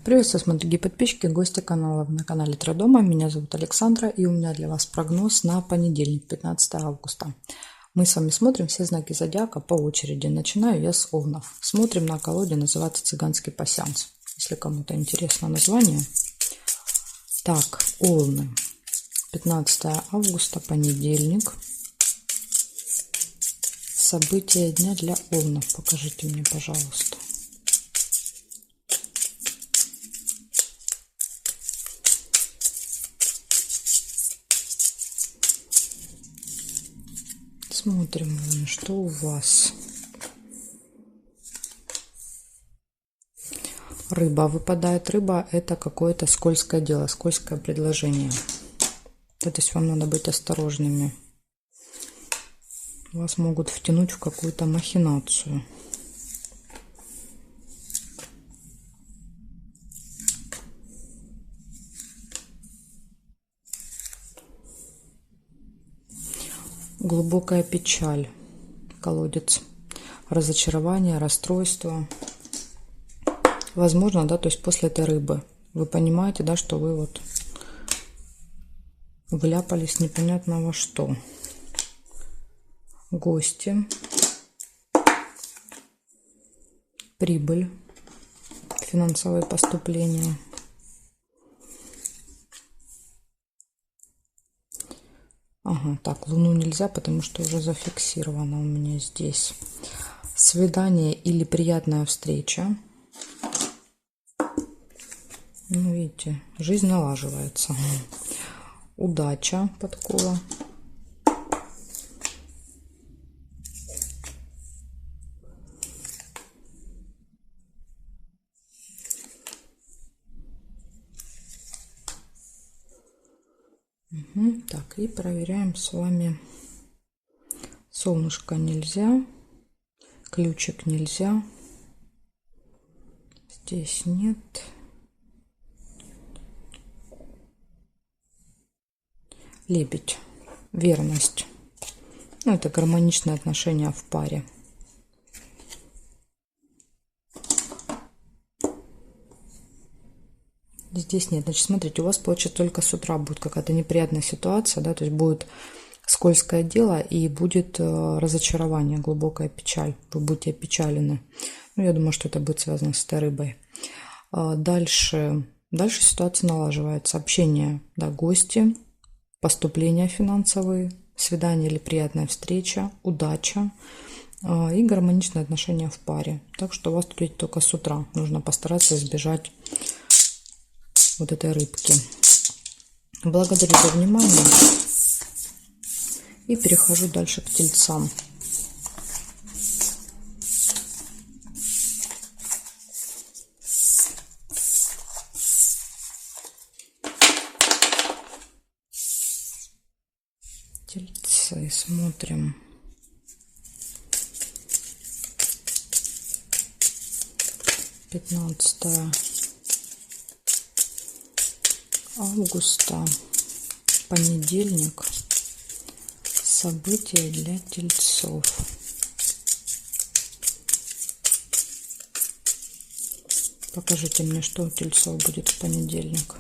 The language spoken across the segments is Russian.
Приветствую, смотрите, подписчики, гости канала на канале Трудома. Меня зовут Александра, и у меня для вас прогноз на понедельник, 15 августа. Мы с вами смотрим все знаки зодиака по очереди. Начинаю я с Овнов. Смотрим на колоде, называется «Цыганский пасьянс», если кому-то интересно название. Так, Овны. 15 августа, понедельник. События дня для Овнов. Покажите мне, пожалуйста. Смотрим, что у вас. Рыба выпадает. Рыба – это какое-то скользкое дело, скользкое предложение. То есть вам надо быть осторожными. Вас могут втянуть в какую-то махинацию. Глубокая печаль, колодец, разочарование, расстройство. Возможно, да, то есть после этой рыбы вы понимаете, да, что вы вот вляпались непонятно во что. Гости, прибыль, финансовые поступления. Ага, так, Луну нельзя, потому что уже зафиксировано у меня здесь. Свидание или приятная встреча. Ну, видите, жизнь налаживается. Удача, подкова. Так, и проверяем с вами. Солнышко нельзя, ключик нельзя, здесь нет. Лебедь, верность. Ну, это гармоничные отношения в паре. Здесь нет. Значит, смотрите, у вас получится только с утра будет какая-то неприятная ситуация, да, то есть будет скользкое дело и будет разочарование, глубокая печаль. Вы будете опечалены. Ну, я думаю, что это будет связано с этой рыбой. Дальше ситуация налаживается. Общение, да, гости, поступления финансовые, свидание или приятная встреча, удача и гармоничные отношения в паре. Так что у вас тут только с утра. Нужно постараться избежать вот этой рыбки. Благодарю за внимание. И перехожу дальше к тельцам. Тельцы, смотрим. Пятнадцатое августа, понедельник. События для тельцов. Покажите мне, что у тельцов будет в понедельник.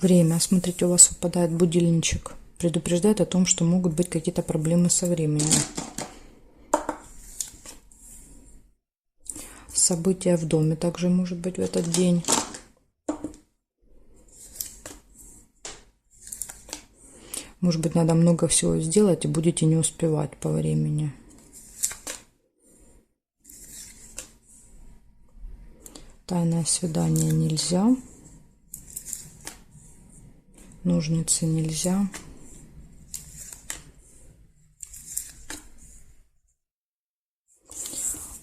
Время. Смотрите, у вас выпадает будильничек. Предупреждает о том, что могут быть какие-то проблемы со временем. События в доме также может быть в этот день. Может быть, надо много всего сделать и будете не успевать по времени. Тайное свидание нельзя. Ножницы нельзя.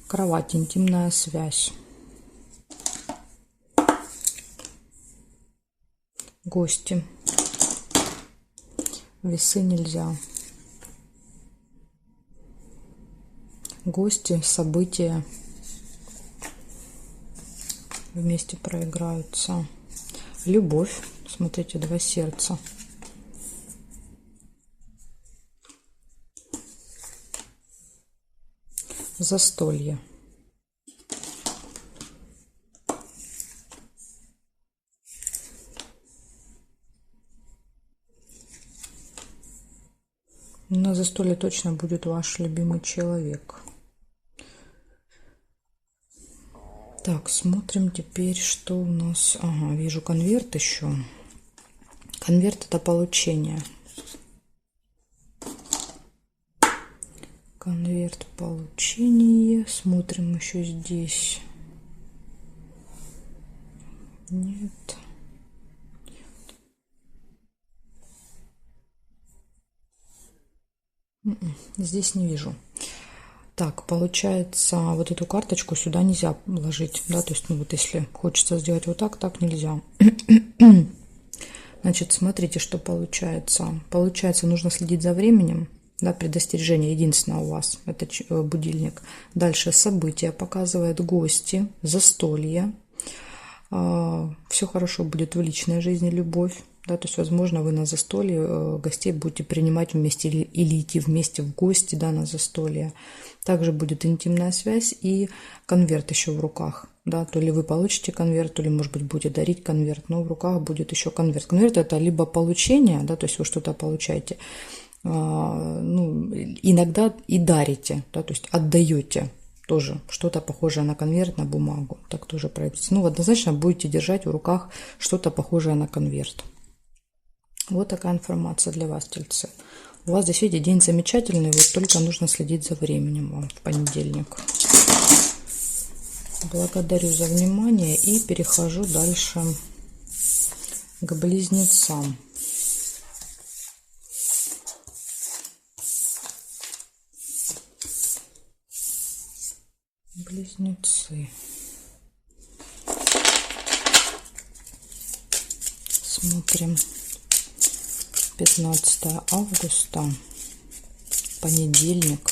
Кровать, интимная связь. Гости. Весы нельзя. Гости, события. вместе проиграются. Любовь. Смотрите, 2 сердца. Застолье. На застолье точно будет ваш любимый человек. Так, смотрим теперь, что у нас. Ага, вижу конверт еще. Конверт — это получение. Конверт получение. Смотрим еще здесь. Нет. Здесь не вижу. Так, получается, вот эту карточку сюда нельзя вложить, да, то есть, ну вот если хочется сделать вот так, так нельзя. Значит, смотрите, что получается. Получается, нужно следить за временем, да, предостережение единственное у вас, это будильник. Дальше события показывает, гости, застолье. Все хорошо будет в личной жизни, любовь. Да, то есть, возможно, вы на застолье гостей будете принимать вместе или идти вместе в гости, да, на застолье. Также будет интимная связь и конверт еще в руках. Да, то ли вы получите конверт, то ли, может быть, будете дарить конверт, но в руках будет еще конверт. Конверт — это либо получение, да, то есть вы что-то получаете, ну, иногда и дарите, да, то есть отдаете. Тоже что-то похожее на конверт, на бумагу. Так тоже проявится. Ну, однозначно будете держать в руках что-то похожее на конверт. Вот такая информация для вас, тельцы. У вас действительно день замечательный, вот только нужно следить за временем вам в понедельник. Благодарю за внимание и перехожу дальше к близнецам. Близнецы. Смотрим. 15 августа, понедельник.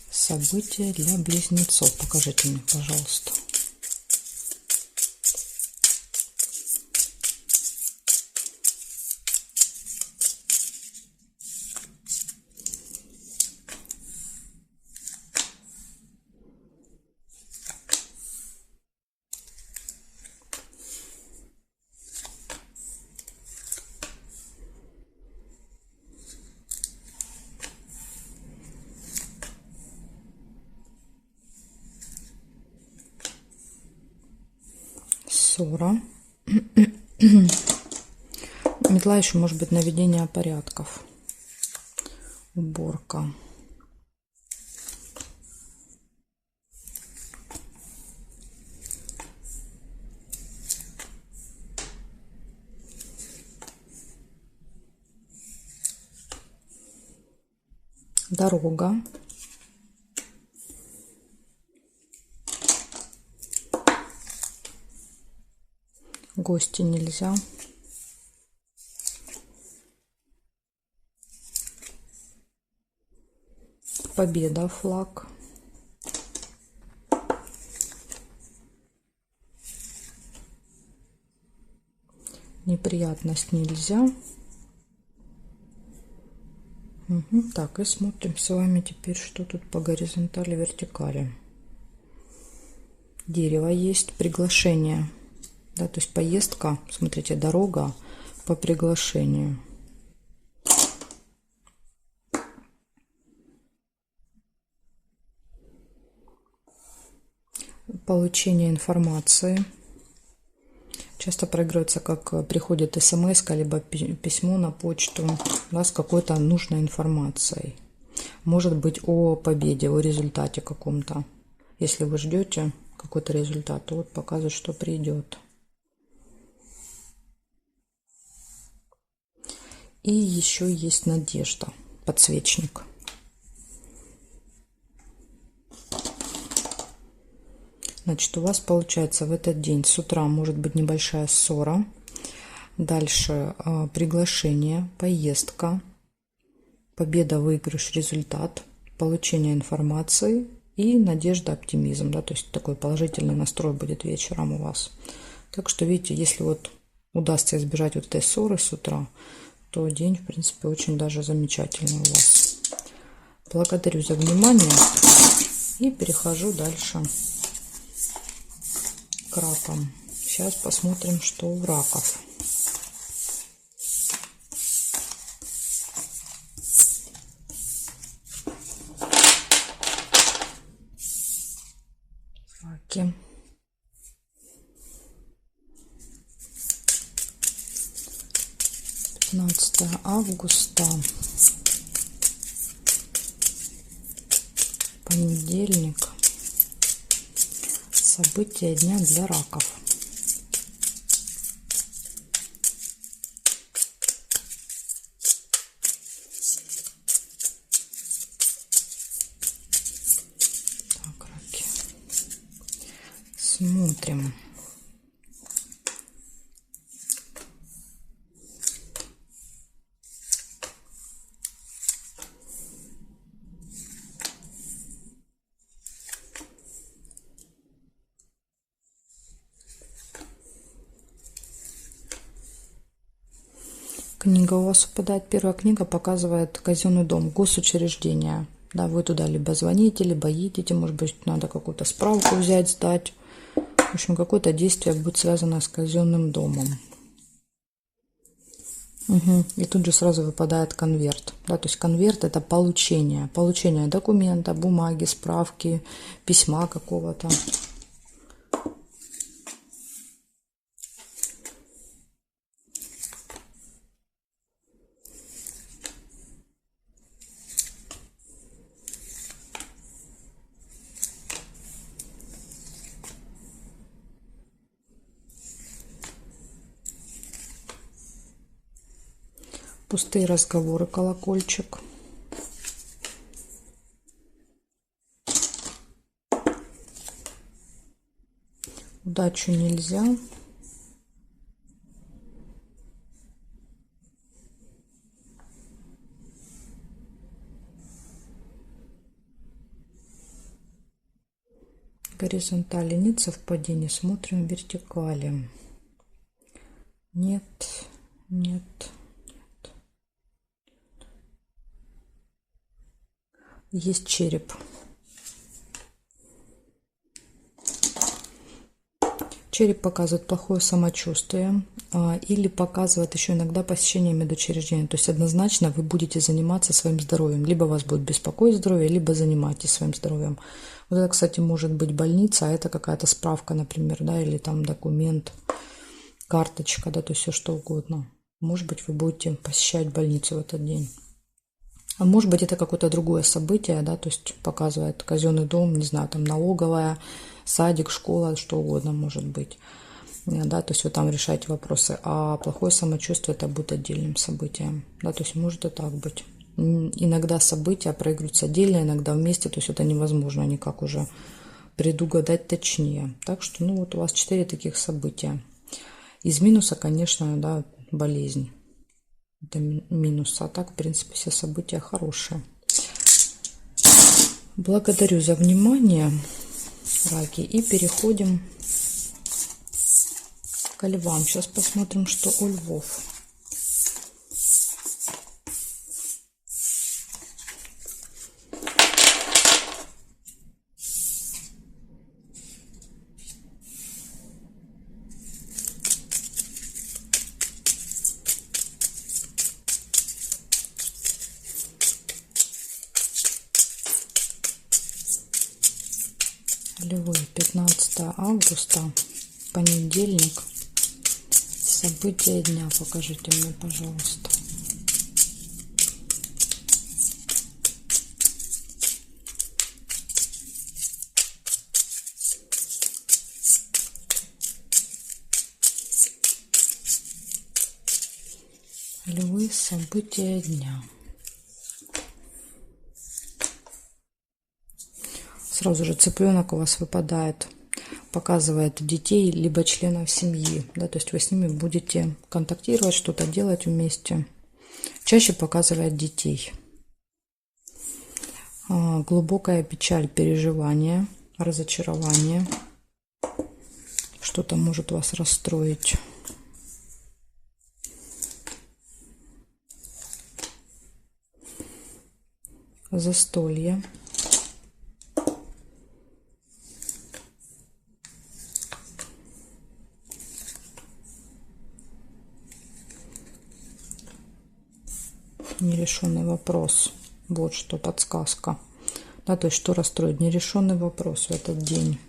События для близнецов. Покажите мне, пожалуйста. Ссора. Метла еще может быть наведение порядков. Уборка. Дорога. Гости нельзя. Победа, флаг. Неприятность нельзя. Угу. Так, и смотрим с вами теперь, что тут по горизонтали, вертикали. Дерево есть, приглашение. Да, то есть поездка, смотрите, дорога по приглашению. Получение информации. Часто проигрывается, как приходит смс, либо письмо на почту, да, с какой-то нужной информацией. Может быть о победе, о результате каком-то. Если вы ждете какой-то результат, то вот показывает, что придет. И еще есть надежда, подсвечник. Значит, у вас получается в этот день с утра может быть небольшая ссора. Дальше приглашение, поездка, победа, выигрыш, результат, получение информации и надежда, оптимизм, да, то есть такой положительный настрой будет вечером у вас. Так что, видите, если вот удастся избежать вот этой ссоры с утра, то день, в принципе, очень даже замечательный у вас. Благодарю за внимание и перехожу дальше к ракам. Сейчас посмотрим, что у раков. Раки. 15 августа. Понедельник. События дня для раков. Так, раки. Смотрим. Книга у вас упадает. Первая книга показывает казенный дом, госучреждение. Да, вы туда либо звоните, либо едете, может быть, надо какую-то справку взять, сдать. В общем, какое-то действие будет связано с казенным домом. Угу. И тут же сразу выпадает конверт. Да, то есть конверт — это получение. Получение документа, бумаги, справки, письма какого-то. Пустые разговоры, колокольчик. Удачу нельзя. Горизонтали нет совпадений. Смотрим вертикали. Нет, нет. Есть череп. Череп показывает плохое самочувствие или показывает еще иногда посещение медучреждения. То есть однозначно вы будете заниматься своим здоровьем. Либо вас будет беспокоить здоровье, либо занимайтесь своим здоровьем. Вот это, кстати, может быть больница, а это какая-то справка, например, да, или там документ, карточка, да, то есть все что угодно. Может быть, вы будете посещать больницу в этот день. А может быть, это какое-то другое событие, да, то есть показывает казенный дом, не знаю, там налоговая, садик, школа, что угодно может быть. Да, то есть вы там решаете вопросы. А плохое самочувствие — это будет отдельным событием. Да, то есть может и так быть. Иногда события проигрываются отдельно, иногда вместе, то есть это невозможно никак уже предугадать точнее. Так что, ну вот у вас 4 таких события. Из минуса, конечно, да, болезнь. Это минус. А так, в принципе, все события хорошие. Благодарю за внимание, раки. И переходим к львам. Сейчас посмотрим, что у львов. Львы, 15 августа, понедельник. События дня покажите мне, пожалуйста. Львы, события дня. Сразу же цыпленок у вас выпадает, показывает детей, либо членов семьи. Да, то есть вы с ними будете контактировать, что-то делать вместе. Чаще показывает детей. Глубокая печаль, переживание, разочарование. Что-то может вас расстроить. Застолье. Нерешенный вопрос. Вот что подсказка. Да, то есть что расстроит? Нерешенный вопрос в этот день.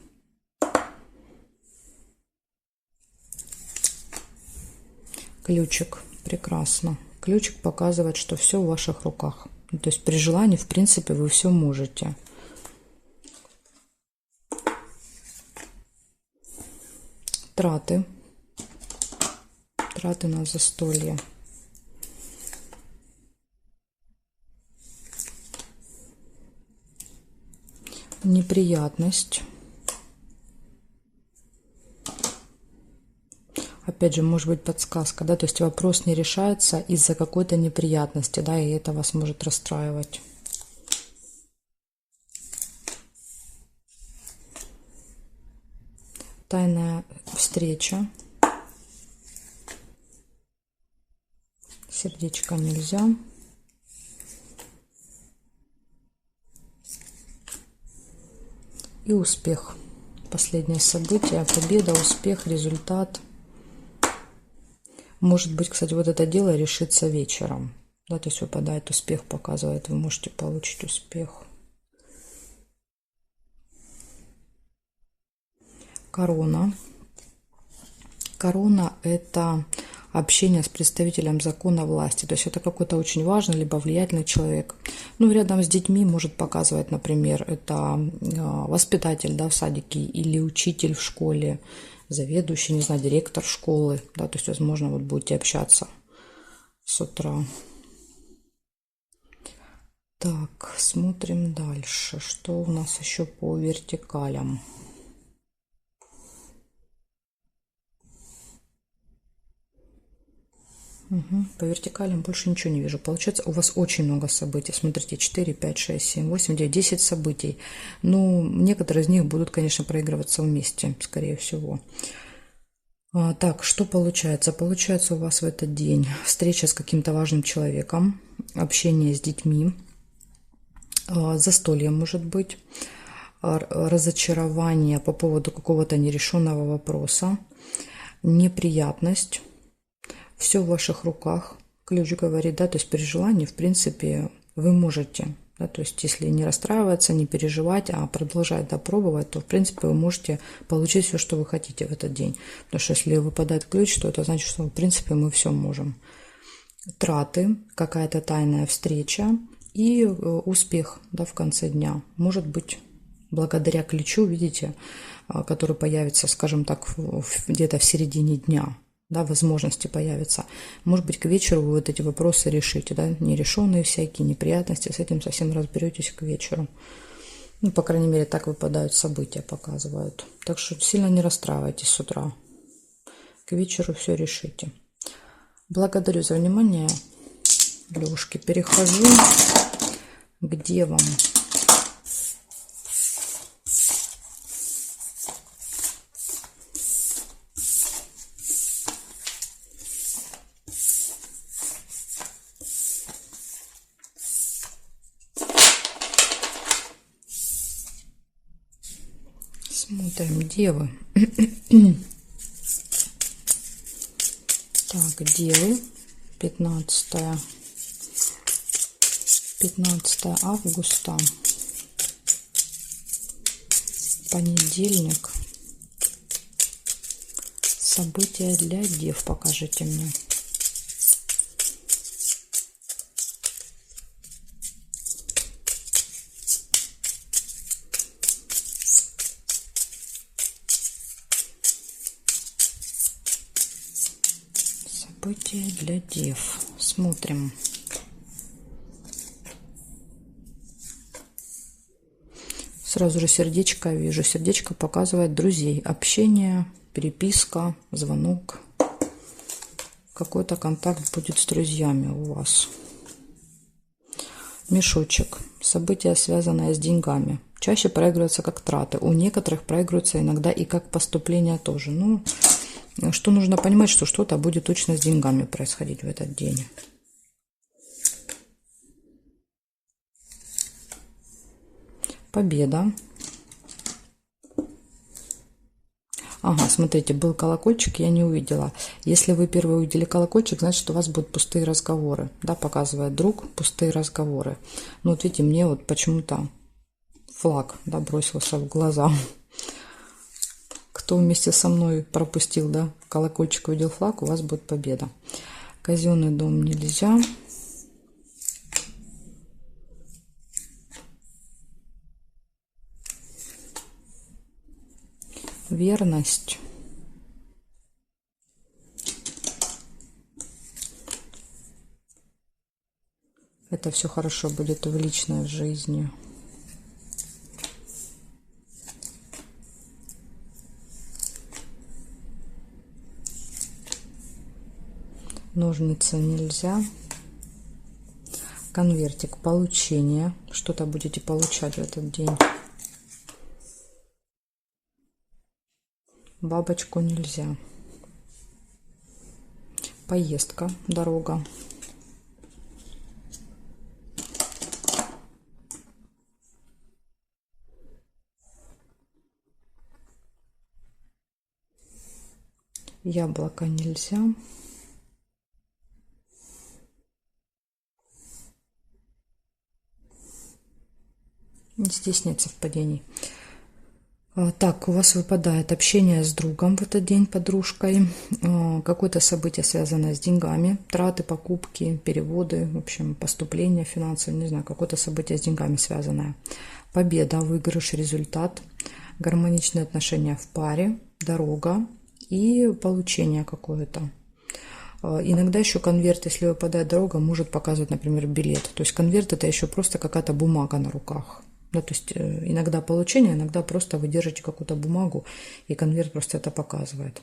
Ключик. Прекрасно. Ключик показывает, что все в ваших руках. То есть при желании, в принципе, вы все можете. Траты. Траты на застолье. Неприятность. Опять же, может быть подсказка, да, то есть вопрос не решается из-за какой-то неприятности, да, и это вас может расстраивать. Тайная встреча. Сердечко нельзя. И успех. Последнее событие, победа, успех, результат. Может быть, кстати, вот это дело решится вечером. Да, то есть выпадает успех, показывает, вы можете получить успех. Корона. Корона – это общение с представителем закона власти. То есть это какой-то очень важный либо влиятельный человек. Ну, рядом с детьми может показывать, например, это воспитатель, да, в садике или учитель в школе, заведующий, не знаю, директор школы. Да, то есть, возможно, вот будете общаться с утра. Так, смотрим дальше. Что у нас еще по вертикалям? По вертикалям больше ничего не вижу. Получается, у вас очень много событий. Смотрите, 4, 5, 6, 7, 8, 9, 10 событий. Ну, некоторые из них будут, конечно, проигрываться вместе, скорее всего. Так, что получается? Получается у вас в этот день встреча с каким-то важным человеком, общение с детьми, застолье может быть, разочарование по поводу какого-то нерешенного вопроса, неприятность. Все в ваших руках, ключ говорит, да, то есть при желании, в принципе, вы можете, да, то есть если не расстраиваться, не переживать, а продолжать, да, пробовать, то, в принципе, вы можете получить все, что вы хотите в этот день. Потому что если выпадает ключ, то это значит, что, в принципе, мы все можем. Траты, какая-то тайная встреча и успех, да, в конце дня. Может быть, благодаря ключу, видите, который появится, скажем так, где-то в середине дня. Да, возможности появятся. Может быть, к вечеру вы вот эти вопросы решите, да, нерешенные всякие неприятности, с этим совсем разберетесь к вечеру. Ну, по крайней мере, так выпадают события, показывают. Так что сильно не расстраивайтесь с утра. К вечеру все решите. Благодарю за внимание, девушки. Перехожу к девам. Смотрим, девы. Так, девы. 15 августа. Понедельник. События для дев покажите мне. События для дев. Смотрим. Сразу же сердечко вижу. Сердечко показывает друзей. Общение, переписка, звонок. Какой-то контакт будет с друзьями у вас. Мешочек. События, связанные с деньгами. Чаще проигрываются как траты. У некоторых проигрываются иногда и как поступления тоже. Ну, что нужно понимать, что что-то будет точно с деньгами происходить в этот день. Победа. Ага, смотрите, был колокольчик, я не увидела. Если вы первый увидели колокольчик, значит, у вас будут пустые разговоры. Да, показывает друг, пустые разговоры. Ну, вот видите, мне вот почему-то флаг, да, бросился в глаза. Кто вместе со мной пропустил, да, колокольчик, увидел флаг, у вас будет победа. Казенный дом нельзя. Верность. Это все хорошо будет в личной жизни. Ножницы нельзя. Конвертик. Получение. Что-то будете получать в этот день. Бабочку нельзя. Поездка, дорога. Яблоко нельзя. Здесь нет совпадений. Так, у вас выпадает общение с другом в этот день, подружкой, какое-то событие, связанное с деньгами, траты, покупки, переводы, в общем, поступления финансовые, не знаю, какое-то событие с деньгами связанное. Победа, выигрыш, результат, гармоничные отношения в паре, дорога и получение какое-то. Иногда еще конверт, если выпадает дорога, может показывать, например, билет. То есть конверт — это еще просто какая-то бумага на руках. Да, то есть иногда получение, иногда просто вы держите какую-то бумагу, и конверт просто это показывает.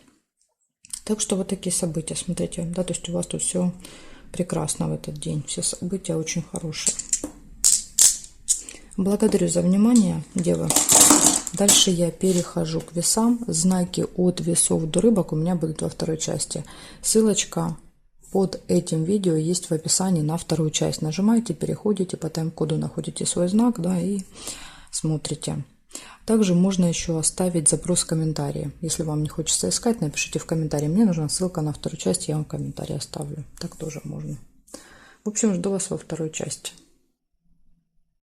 Так что вот такие события, смотрите, да, то есть у вас тут все прекрасно в этот день, все события очень хорошие. Благодарю за внимание, девы. Дальше я перехожу к весам. Знаки от весов до рыбок у меня будут во второй части. Ссылочка под этим видео есть в описании на вторую часть. Нажимаете, переходите, по тайм-коду находите свой знак, да, и смотрите. Также можно еще оставить запрос в комментарии. Если вам не хочется искать, напишите в комментарии. Мне нужна ссылка на вторую часть, я вам комментарий оставлю. Так тоже можно. В общем, жду вас во второй части.